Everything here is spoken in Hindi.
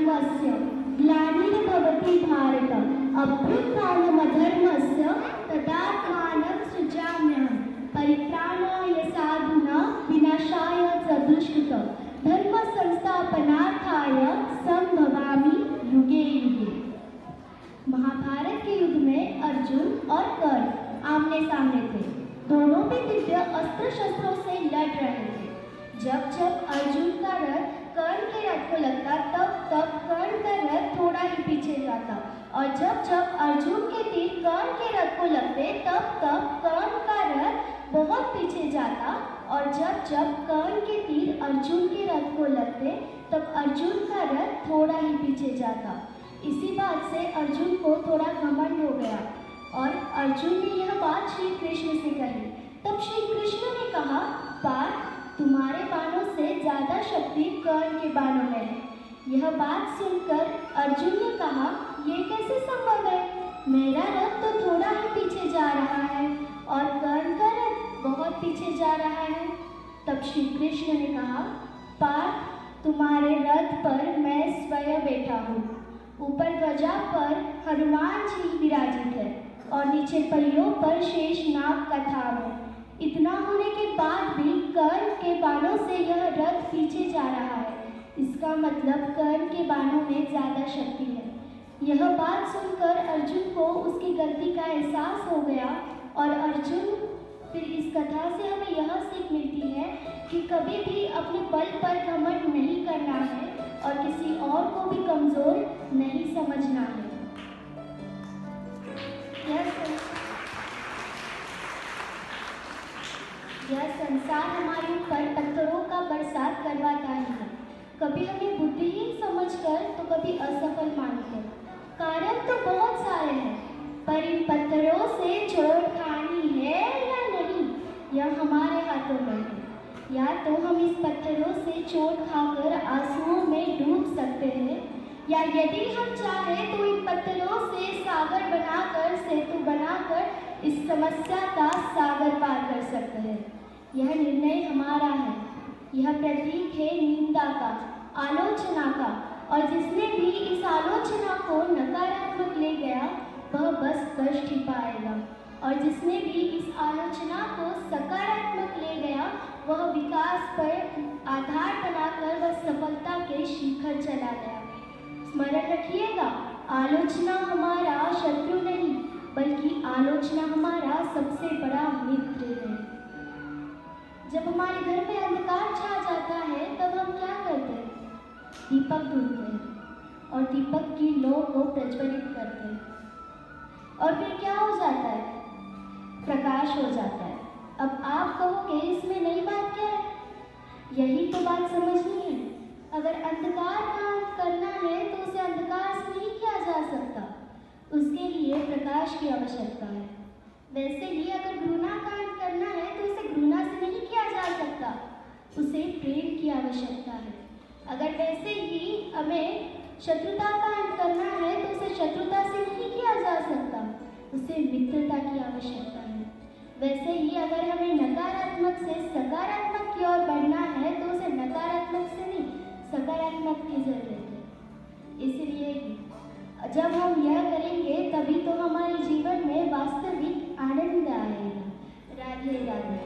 धर्मस्य ग्लानिर्भवति भारत अभ्युत्थानमधर्मस्य तदात्मानं सृजाम्यहम् परित्राणाय साधूनां विनाशाय च दुष्कृतं धर्म संस्थापनार्थाय संभवामि युगे युगे। महाभारत के युद्ध में अर्जुन और कर्ण आमने सामने थे। दोनों भी दिव्य अस्त्र शस्त्रों से लड़ रहे थे। जब जब अर्जुन का रथ कर्ण के रथ को लगता तब तब कर्ण का रथ थोड़ा ही पीछे जाता, और जब जब अर्जुन के तीर कर्ण के रथ को लगते तब तब कर्ण का रथ बहुत पीछे जाता, और जब जब कर्ण के तीर अर्जुन के रथ को लगते तब अर्जुन का रथ थोड़ा ही पीछे जाता। इसी बात से अर्जुन को थोड़ा घमंड हो गया और अर्जुन ने यह बात श्री कृष्ण से कही। तब श्री कृष्ण ने कहा, पार्थ, तुम्हारे बाणों से ज्यादा शक्ति कर्ण के बाणों में है। यह बात सुनकर अर्जुन ने कहा, ये कैसे संभव है? मेरा रथ तो थोड़ा ही पीछे जा रहा है और कर्ण का रथ बहुत पीछे जा रहा है। तब श्री कृष्ण ने कहा, पार्थ, तुम्हारे रथ पर मैं स्वयं बैठा हूँ। ऊपर ध्वजा पर हनुमान जी विराजित है और नीचे पहियों पर शेषनाग का थाम है। इतना होने के बाद भी कर्ण के बाणों से यह रथ पीछे जा रहा है। इसका मतलब कर्ण के बाणों में ज्यादा शक्ति है। यह बात सुनकर अर्जुन को उसकी गलती का एहसास हो गया और अर्जुन फिर इस कथा से हमें यह सीख मिलती है कि कभी भी अपने बल पर घमंड नहीं करना है और किसी और को भी कमजोर नहीं समझना है। यह संसार हमारे ऊपर पत्थरों का बरसात करवाता ही है। कभी हमें बुद्धिहीन समझकर तो कभी असफल मानकर। कारण तो बहुत सारे हैं, पर इन पत्थरों से चोट खानी है या नहीं, यह हमारे हाथों में है। या तो हम इस पत्थरों से चोट खाकर आंसुओं में डूब सकते हैं, या यदि हम चाहें तो इन पत्थरों से सागर बनाकर, सेतु बनाकर इस समस्या का सागर पार कर सकते हैं। यह निर्णय हमारा है। यह प्रतीक है निंदा का, आलोचना का, और जिसने भी इस आलोचना को नकारात्मक ले गया वह बस कष्ट ही पाएगा, और जिसने भी इस आलोचना को सकारात्मक ले गया वह विकास पर आधार बनाकर वह सफलता के शिखर चला गया। स्मरण रखिएगा, आलोचना हमारा शत्रु नहीं बल्कि आलोचना हमारा सबसे बड़ा मित्र है। जब हमारे घर में अंधकार छा जाता है तब हम क्या करते हैं? दीपक ढूंढते हैं और दीपक की लौ को प्रज्वलित करते हैं, और फिर क्या हो जाता है? प्रकाश हो जाता है। अब आप कहोगे इसमें नई बात क्या है? यही तो बात समझनी है। अगर अंधकार का अंत करना है तो उसे अंधकार से नहीं किया जा सकता, उसके लिए प्रकाश की आवश्यकता है। वैसे ही अगर घृणा का अंत करना है तो उसे घृणा से नहीं किया जा सकता, उसे प्रेम की आवश्यकता है। अगर वैसे ही हमें शत्रुता का अंत करना है तो उसे शत्रुता से नहीं किया जा सकता, उसे मित्रता की आवश्यकता है। वैसे ही अगर हमें नकारात्मक से सकारात्मक की ओर बढ़ना है तो उसे नकारात्मक से नहीं सकारात्मक की जरूरत है। इसलिए जब हम यह करेंगे तभी तो हमारे जीवन में वास्तविक आनंद आएगा। राधे राधे।